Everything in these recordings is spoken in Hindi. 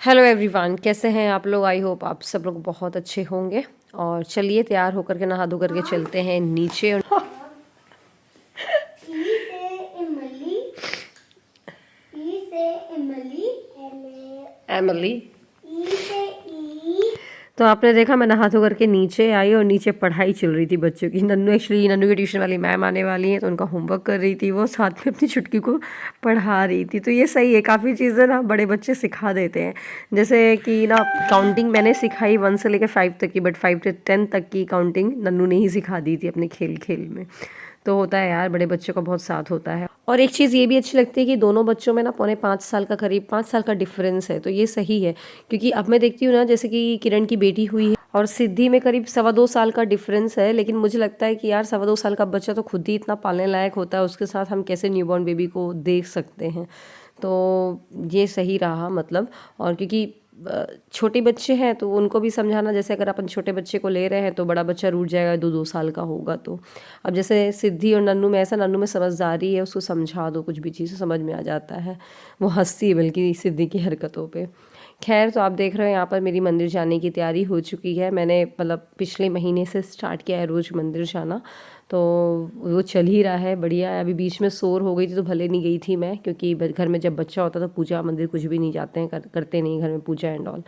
हेलो एवरीवन, कैसे हैं आप लोग। आई होप आप सब लोग बहुत अच्छे होंगे। और चलिए तैयार होकर के नहा धो करके चलते हैं नीचे। E से इमली, E से इमली, एमिली। E से ई। तो आपने देखा मैं नहा धो करके नीचे आई और नीचे पढ़ाई चल रही थी बच्चों की। नन्नू की ट्यूशन वाली मैम आने वाली है तो उनका होमवर्क कर रही थी, वो साथ में अपनी छुटकी को पढ़ा रही थी। तो ये सही है, काफ़ी चीज़ें ना बड़े बच्चे सिखा देते हैं। जैसे कि ना काउंटिंग मैंने सिखाई 1 से लेकर 5 तक की, बट 5 से 10 तक की काउंटिंग नन्नू ने ही सिखा दी थी अपने खेल खेल में। तो होता है यार, बड़े बच्चों का बहुत साथ होता है। और एक चीज़ ये भी अच्छी लगती है कि दोनों बच्चों में ना पौने 5 साल का, करीब 5 साल का डिफरेंस है। तो ये सही है, क्योंकि अब मैं देखती हूँ ना, जैसे कि किरण की बेटी हुई है और सिद्धि में करीब 2.25 साल का डिफरेंस है। लेकिन मुझे लगता है कि यार 2.25 साल का बच्चा तो खुद ही इतना पालने लायक होता है, उसके साथ हम कैसे न्यूबॉर्न बेबी को देख सकते हैं। तो ये सही रहा मतलब। और क्योंकि छोटे बच्चे हैं तो उनको भी समझाना, जैसे अगर अपन छोटे बच्चे को ले रहे हैं तो बड़ा बच्चा रूठ जाएगा 2-2 साल का होगा तो। अब जैसे सिद्धि और नन्नू में ऐसा, नन्नू में समझदारी है, उसको समझा दो, कुछ भी चीज़ समझ में आ जाता है। वो हंसती है बल्कि सिद्धि की हरकतों पे। खैर, तो आप देख रहे हैं यहाँ पर मेरी मंदिर जाने की तैयारी हो चुकी है। मैंने मतलब पिछले महीने से स्टार्ट किया है रोज़ मंदिर जाना, तो वो चल ही रहा है, बढ़िया है। अभी बीच में शोर हो गई थी तो भले नहीं गई थी मैं, क्योंकि घर में जब बच्चा होता तो पूजा मंदिर कुछ भी नहीं जाते हैं, करते नहीं घर में पूजा एंड ऑल।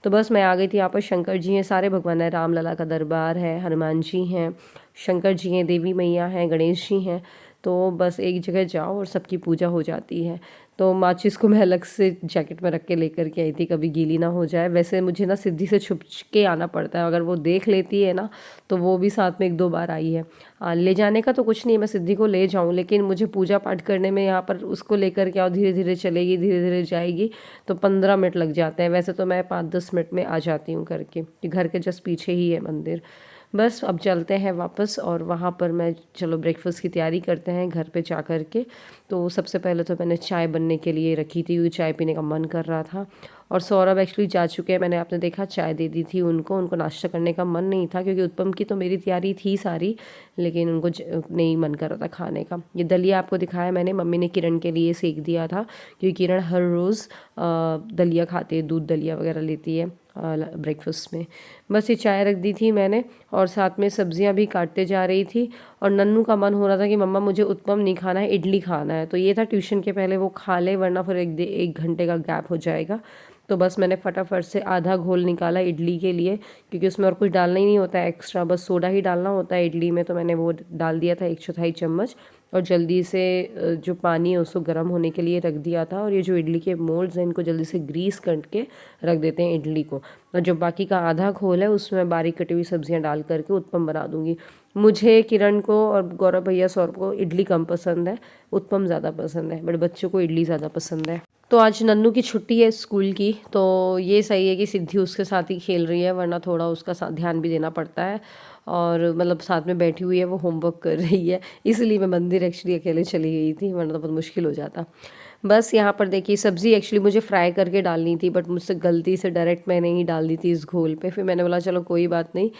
तो बस मैं आ गई थी। यहाँ पर शंकर जी हैं, सारे भगवान हैं, रामलला का दरबार है, हनुमान जी हैं, शंकर जी हैं, देवी मैया हैं, गणेश जी हैं। तो बस एक जगह जाओ और सबकी पूजा हो जाती है। तो माचिस को मैं अलग से जैकेट में रख के लेकर के आई थी, कभी गीली ना हो जाए। वैसे मुझे ना सिद्धि से छुप के आना पड़ता है, अगर वो देख लेती है ना तो वो भी साथ में 1-2 बार आई है। ले जाने का तो कुछ नहीं है, मैं सिद्धि को ले जाऊँ, लेकिन मुझे पूजा पाठ करने में यहाँ पर उसको लेकर के आओ, धीरे धीरे चलेगी, धीरे धीरे जाएगी, तो 15 मिनट लग जाते हैं। वैसे तो मैं 5-10 मिनट में आ जाती हूँ करके, कि घर के जस्ट पीछे ही है मंदिर। बस अब चलते हैं वापस, और वहाँ पर मैं, चलो ब्रेकफास्ट की तैयारी करते हैं घर पे जा कर के। तो सबसे पहले तो मैंने चाय बनने के लिए रखी थी, क्योंकि चाय पीने का मन कर रहा था। और सौरभ एक्चुअली जा चुके हैं, मैंने आपने देखा चाय दे दी थी उनको। उनको नाश्ता करने का मन नहीं था, क्योंकि उत्पम की तो मेरी तैयारी थी सारी, लेकिन उनको नहीं मन कर रहा था खाने का। ये दलिया आपको दिखाया मैंने, मम्मी ने किरण के लिए सेक दिया था, क्योंकि किरण हर रोज़ दलिया खाती है, दूध दलिया वगैरह लेती है ब्रेकफास्ट में। बस ये चाय रख दी थी मैंने, और साथ में सब्जियां भी काटते जा रही थी। और नन्नू का मन हो रहा था कि मम्मा मुझे उत्पम नहीं खाना है, इडली खाना है। तो ये था ट्यूशन के पहले वो खा ले, वरना फिर 1 घंटे का गैप हो जाएगा। तो बस मैंने फटाफट से आधा घोल निकाला इडली के लिए, क्योंकि उसमें और कुछ डालना ही नहीं होता है एक्स्ट्रा, बस सोडा ही डालना होता है इडली में। तो मैंने वो डाल दिया था 1/4 चम्मच, और जल्दी से जो पानी है उसको गर्म होने के लिए रख दिया था। और ये जो इडली के मोल्ड्स हैं, इनको जल्दी से ग्रीस करके रख देते हैं इडली को। और जो बाकी का आधा घोल है उसमें बारीक कटी हुई सब्जियां डाल करके उत्पम बना दूंगी। मुझे, किरण को और गौरव भैया, सौरभ को इडली कम पसंद है, उत्पम ज़्यादा पसंद है, बट बच्चों को इडली ज़्यादा पसंद है। तो आज नन्नू की छुट्टी है स्कूल की, तो ये सही है कि सिद्धि उसके साथ ही खेल रही है, वरना थोड़ा उसका ध्यान भी देना पड़ता है। और मतलब साथ में बैठी हुई है, वो होमवर्क कर रही है, इसलिए मैं मंदिर एक्चुअली अकेले चली गई थी, वरना तो बहुत मुश्किल हो जाता। बस यहाँ पर देखिए, सब्ज़ी एक्चुअली मुझे फ्राई करके डालनी थी, बट मुझसे गलती से डायरेक्ट मैंने ही डाल दी थी इस घोल पे। फिर मैंने बोला चलो कोई बात नहीं,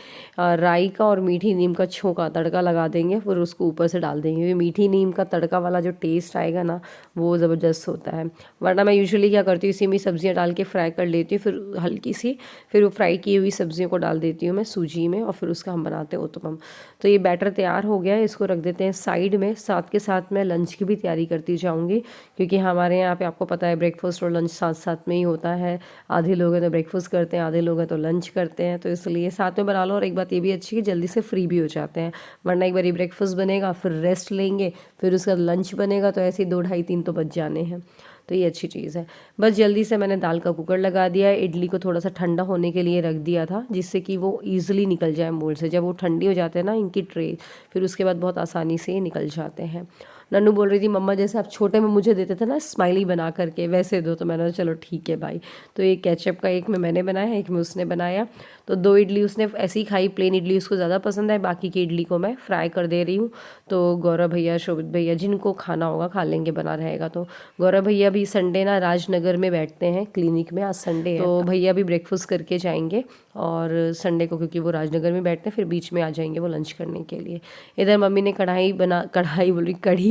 राई का और मीठी नीम का छोंका तड़का लगा देंगे, फिर उसको ऊपर से डाल देंगे। क्योंकि मीठी नीम का तड़का वाला जो टेस्ट आएगा ना, वो ज़बरदस्त होता है। वरना मैं यूजुअली क्या करती हूँ, इसी में सब्जियाँ डाल के फ्राई कर लेती हूँ, फिर हल्की सी, फिर वो फ्राई की हुई सब्जियों को डाल देती हूँ मैं सूजी में, और फिर उसका हम बनाते हैं उत्तपम। तो ये बैटर तैयार हो गया है, इसको रख देते हैं साइड में। साथ के साथ मैं लंच की भी तैयारी करती जाऊँगी, क्योंकि हमारे यहाँ पे आपको पता है ब्रेकफास्ट और लंच साथ साथ में ही होता है। आधे लोग हैं तो ब्रेकफास्ट करते हैं, आधे लोग हैं तो लंच करते हैं, तो इसलिए साथ में बना लो। और एक बात ये भी अच्छी है कि जल्दी से फ्री भी हो जाते हैं, वरना एक बार ब्रेकफास्ट बनेगा, फिर रेस्ट लेंगे, फिर उसका लंच बनेगा, तो ऐसे ही 2, ढाई, 3 तो बज जाने हैं। तो ये अच्छी चीज़ है। बस जल्दी से मैंने दाल का कुकर लगा दिया है, इडली को थोड़ा सा ठंडा होने के लिए रख दिया था, जिससे कि वो ईजिली निकल जाए मोल्ड से। जब वो ठंडी हो जाते हैं ना इनकी ट्रे, फिर उसके बाद बहुत आसानी से निकल जाते हैं। नन्नू बोल रही थी मम्मा जैसे आप छोटे में मुझे देते थे ना स्माइली बना करके, वैसे दो। तो मैंने चलो ठीक है भाई। तो एक केचप का, एक में मैंने बनाया, एक में उसने बनाया। तो 2 इडली उसने ऐसी ही खाई, प्लेन इडली उसको ज़्यादा पसंद है, बाकी की इडली को मैं फ्राई कर दे रही हूँ। तो गौरव भैया, शोभित भैया, जिनको खाना होगा खा लेंगे, बना रहेगा। तो गौरव भैया भी संडे ना राजनगर में बैठते हैं क्लिनिक में, आज संडे है, तो भैया भी ब्रेकफास्ट करके जाएंगे। और संडे को क्योंकि वो राजनगर में बैठते हैं, फिर बीच में आ जाएंगे वो लंच करने के लिए। इधर मम्मी ने कढ़ी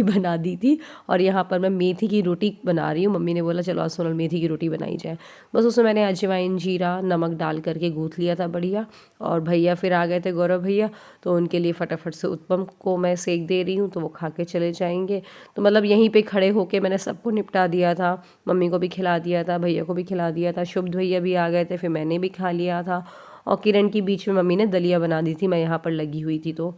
बना दी थी, और यहाँ पर मैं मेथी की रोटी बना रही हूँ। मम्मी ने बोला चलो आज सोनल मेथी की रोटी बनाई जाए। बस उसमें मैंने अजवाइन जीरा नमक डाल करके गूँथ लिया था बढ़िया। और भैया फिर आ गए थे, गौरव भैया, तो उनके लिए फटाफट से उत्पम को मैं सेक दे रही हूँ, तो वो खा के चले जाएंगे। तो मतलब यहीं पे खड़े होके मैंने सबको निपटा दिया था, मम्मी को भी खिला दिया था, भैया को भी खिला दिया था, शुभ भैया भी आ गए थे, फिर मैंने भी खा लिया था। और किरण की बीच में मम्मी ने दलिया बना दी थी, मैं यहाँ पर लगी हुई थी। तो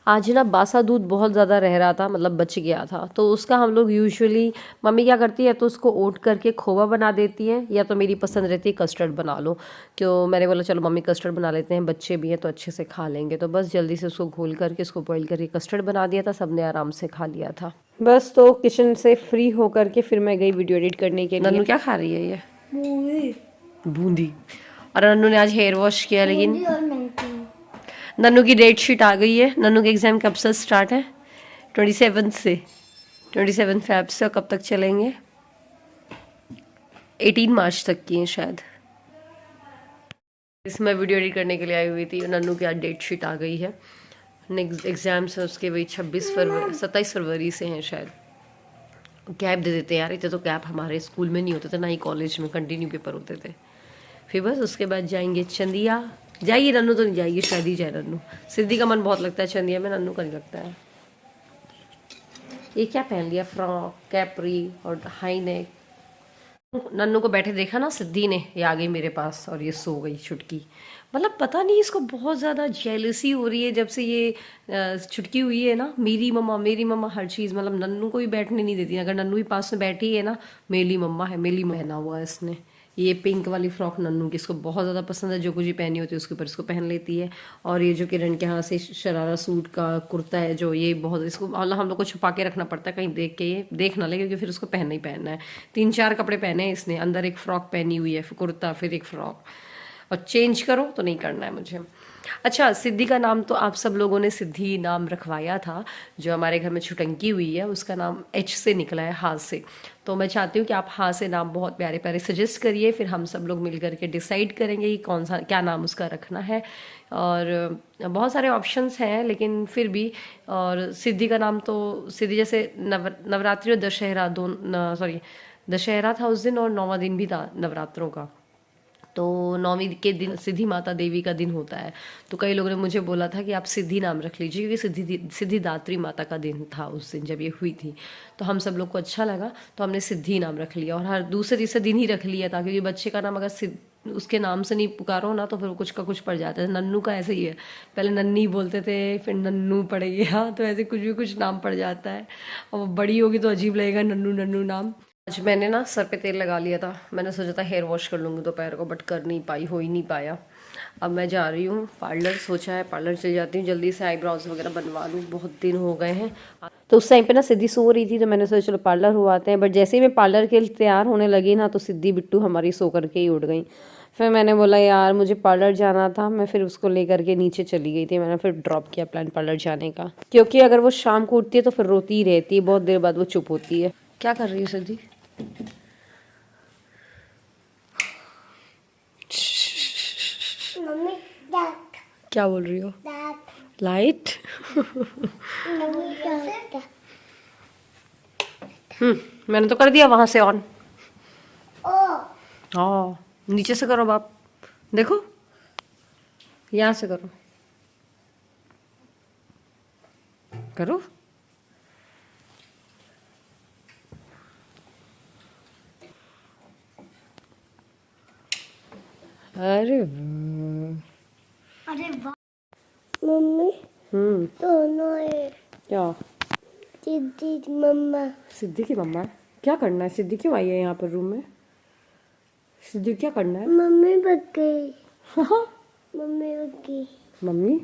आज ना बासा दूध बहुत ज़्यादा रह रहा था, मतलब बच गया था, तो उसका हम लोग यूजुअली मम्मी क्या करती है तो उसको ओट करके खोवा बना देती है, या तो मेरी पसंद रहती है कस्टर्ड बना लो। क्यों, मैंने बोला चलो मम्मी कस्टर्ड बना लेते हैं, बच्चे भी हैं तो अच्छे से खा लेंगे। तो बस जल्दी से उसको घोल करके उसको बॉईल करके कस्टर्ड बना दिया था, सबने आराम से खा लिया था। बस तो किचन से फ्री होकर के फिर मैं गई वीडियो एडिट करने के लिए। नन्नू क्या खा रही है ये? बूंदी। और नन्नू ने आज हेयर वॉश किया, लेकिन और नमकीन। नन्नू की डेट शीट आ गई है। नन्नू के एग्ज़ाम कब से स्टार्ट है? 27 से, 27 फ़ेब से। और कब तक चलेंगे? 18 मार्च तक की है शायद। इसमें वीडियो एडिट करने के लिए आई हुई थी। नन्नू की आज डेट शीट आ गई है। नेक्स्ट एग्ज़ाम्स है उसके वही 27 फरवरी से हैं शायद। गैप दे देते हैं यार, इतने तो गैप हमारे स्कूल में नहीं होते थे, ना ही कॉलेज में कंटिन्यू पेपर होते थे। फिर बस उसके बाद जाएंगे चंदिया। जाइए, नन्नू तो नहीं जाएगी, शायद ही जाए नन्नू। सिद्धि का मन बहुत लगता है चंदिया में, नन्नू का नहीं लगता है। ये क्या पहन लिया, फ्रॉक कैपरी और हाई नेक। नन्नू को बैठे देखा ना सिद्धि ने, ये आ गई मेरे पास और ये सो गई छुटकी। मतलब पता नहीं इसको बहुत ज़्यादा जेलसी हो रही है जब से ये छुटकी हुई है ना। मेरी मम्मा हर चीज़, मतलब नन्नू को भी बैठने नहीं देती। अगर नन्नू भी पास में बैठी है ना, मेरी मम्मा है, मेरी पहना हुआ है इसने। ये पिंक वाली फ्रॉक नन्नू की इसको बहुत ज़्यादा पसंद है, जो कुछ भी पहनी होती है उसके ऊपर इसको पहन लेती है। और ये जो किरण के यहाँ से शरारा सूट का कुर्ता है, जो ये बहुत इसको मतलब हम लोग को छुपा के रखना पड़ता है, कहीं देख के ये देख ना ले, क्योंकि फिर उसको पहनना ही पहनना है। 3-4 कपड़े पहने हैं इसने, अंदर एक फ़्रॉक पहनी हुई है, फिर कुर्ता, फिर एक फ़्रॉक, और चेंज करो तो नहीं करना है मुझे। अच्छा, सिद्धि का नाम तो आप सब लोगों ने सिद्धि नाम रखवाया था। जो हमारे घर में छुटंकी हुई है उसका नाम एच से निकला है, हाथ से। तो मैं चाहती हूँ कि आप हाथ से नाम बहुत प्यारे प्यारे सजेस्ट करिए, फिर हम सब लोग मिल करके डिसाइड करेंगे कि कौन सा क्या नाम उसका रखना है। और बहुत सारे ऑप्शंस हैं लेकिन फिर भी। और सिद्धि का नाम तो सिद्धि जैसे नवरात्रि और दशहरा सॉरी दशहरा था उस दिन, और 9वां दिन भी था नवरात्रों का। तो 9वीं के दिन सिद्धि माता देवी का दिन होता है। तो कई लोगों ने मुझे बोला था कि आप सिद्धि नाम रख लीजिए, क्योंकि सिद्धिदात्री माता का दिन था उस दिन जब ये हुई थी। तो हम सब लोग को अच्छा लगा, तो हमने सिद्धि नाम रख लिया। और हर दूसरे तीसरे दिन ही रख लिया था, क्योंकि बच्चे का नाम अगर उसके नाम से नहीं पुकारो ना तो फिर कुछ का कुछ पड़ जाता है। नन्नू का ऐसे ही है, पहले नन्नी बोलते थे, फिर नन्नू पड़ गया, तो ऐसे कुछ भी कुछ नाम पड़ जाता है। और बड़ी होगी तो अजीब लगेगा नन्नू नन्नू नाम। आज मैंने ना सर पे तेल लगा लिया था, मैंने सोचा था हेयर वॉश कर लूँगी दोपहर को, बट कर नहीं पाई, हो ही नहीं पाया। अब मैं जा रही हूँ पार्लर, सोचा है पार्लर चली जाती हूँ, जल्दी से आईब्रोज वगैरह बनवा लूँ, बहुत दिन हो गए हैं। तो उस टाइम पे ना सिद्धि सो रही थी, तो मैंने सोचा चलो पार्लर हो आते हैं। बट जैसे ही मैं पार्लर के लिए तैयार होने लगी ना, तो सिद्धि बिट्टू हमारी सो करके ही उठ गई। फिर मैंने बोला यार मुझे पार्लर जाना था, मैं फिर उसको लेकर के नीचे चली गई थी। मैंने फिर ड्रॉप किया प्लान पार्लर जाने का, क्योंकि अगर वो शाम को उठती है तो फिर रोती ही रहती है, बहुत देर बाद वो चुप होती है। क्या कर रही है सिद्धि? मम्मी दैट क्या बोल रही हो? That light? मम्मी दैट मैंने तो कर दिया वहां से ऑन। ओ हाँ, नीचे से करो बाप, देखो यहाँ से करो, करो। अरे अरे वाह मम्मी दोनों है। क्या? सिद्धि मम्मा सिद्धि की मम्मा है? क्या करना है? सिद्धि क्यों आई है यहाँ पर रूम में? सिद्धि क्या करना है? मम्मी भाग गई। मम्मी भाग गई। मम्मी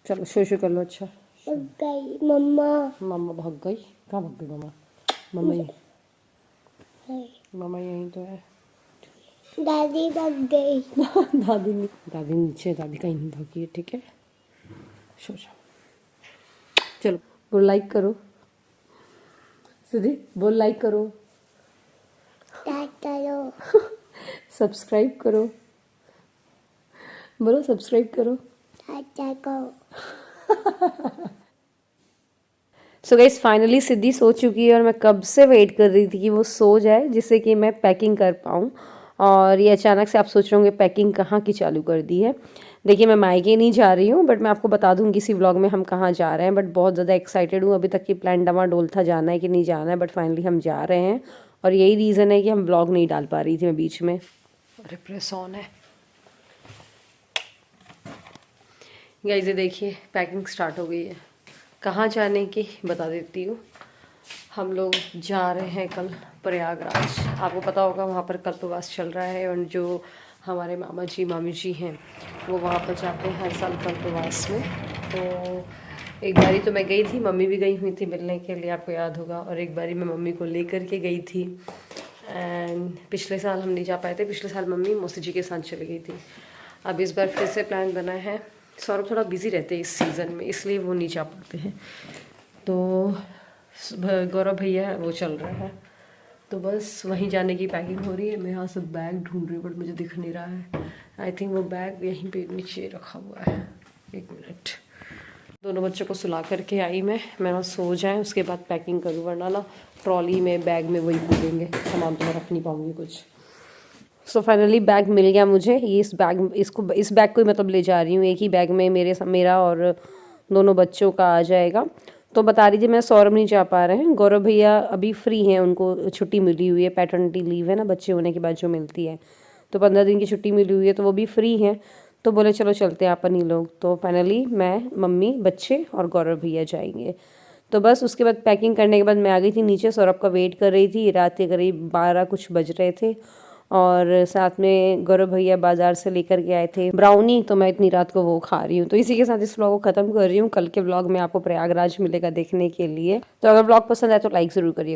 चलो शो कर लो। अच्छा, भाग गई मम्मा। मम्मा भाग गई? कहाँ भाग गई मम्मा? मम्मा मम्मा यहीं तो है। दादी भाग गई। दादी नीचे, दादी कहीं नहीं भागी है, ठीक है। सो जाओ, चलो बोल लाइक करो सिद्धि, बोल लाइक करो, करो सब्सक्राइब करो, बोलो सब्सक्राइब करो। अच्छा को सो गाइस फाइनली सिद्धि सो चुकी है और मैं कब से वेट कर रही थी कि वो सो जाए जिससे कि मैं पैकिंग कर पाऊँ। और ये अचानक से आप सोच रहे होंगे पैकिंग कहाँ की चालू कर दी है। देखिए मैं मायके नहीं जा रही हूँ, बट मैं आपको बता दूँगी इसी व्लॉग में हम कहाँ जा रहे हैं। बट बहुत ज़्यादा एक्साइटेड हूँ, अभी तक की प्लान डमाडोल था जाना है कि नहीं जाना है, बट फाइनली हम जा रहे हैं। और यही रीज़न है कि हम व्लॉग नहीं डाल पा रही थी मैं बीच में। अरे प्रेस ऑन है गाइस, ये देखिए पैकिंग स्टार्ट हो गई है। कहाँ जाने की बता देती हूँ। हम लोग जा रहे हैं कल प्रयागराज। आपको पता होगा वहाँ पर कल्पवास चल रहा है और जो हमारे मामा जी मामी जी हैं वो वहाँ पर जाते हैं हर साल कल्पवास में। तो एक बारी तो मैं गई थी, मम्मी भी गई हुई थी मिलने के लिए, आपको याद होगा। और एक बारी मैं मम्मी को लेकर के गई थी। एंड पिछले साल हम नहीं जा पाए थे, पिछले साल मम्मी मौसी जी के साथ चली गई थी। अब इस बार फिर से प्लान बना है। सौरभ थोड़ा बिजी रहते हैं इस सीज़न में, इसलिए वो नहीं जा पाते हैं। तो गौरव भैया है वो चल रहा है, तो बस वहीं जाने की पैकिंग हो रही है। मैं यहाँ से बैग ढूंढ रही हूँ बट मुझे दिख नहीं रहा है। आई थिंक वो बैग यहीं पे नीचे रखा हुआ है। एक मिनट। दोनों बच्चों को सुला करके आई मैं वहाँ सो जाएं, उसके बाद पैकिंग करूँ, वरना ना ट्रॉली में बैग में वही कूदेंगे, सामान तो मैं रख नहीं पाऊँगी कुछ। सो फाइनली बैग मिल गया मुझे। ये इस बैग को ही मतलब ले जा रही हूँ। एक ही बैग में मेरा और दोनों बच्चों का आ जाएगा। तो बता रही थी मैं, सौरभ नहीं जा पा रहे हैं, गौरव भैया अभी फ्री हैं, उनको छुट्टी मिली हुई है, पैटर्निटी लीव है ना बच्चे होने के बाद जो मिलती है, तो 15 दिन की छुट्टी मिली हुई है, तो वो भी फ्री हैं। तो बोले चलो चलते हैं अपन ही लोग। तो फाइनली मैं, मम्मी, बच्चे और गौरव भैया जाएंगे। तो बस उसके बाद पैकिंग करने के बाद मैं आ गई थी नीचे, सौरभ का वेट कर रही थी। रात के करीब 12 कुछ बज रहे थे और साथ में गौरव भैया बाजार से लेकर के आए थे ब्राउनी, तो मैं इतनी रात को वो खा रही हूँ। तो इसी के साथ इस व्लॉग को ख़त्म कर रही हूँ। कल के व्लॉग में आपको प्रयागराज मिलेगा देखने के लिए। तो अगर व्लॉग पसंद आए तो लाइक ज़रूर करिएगा।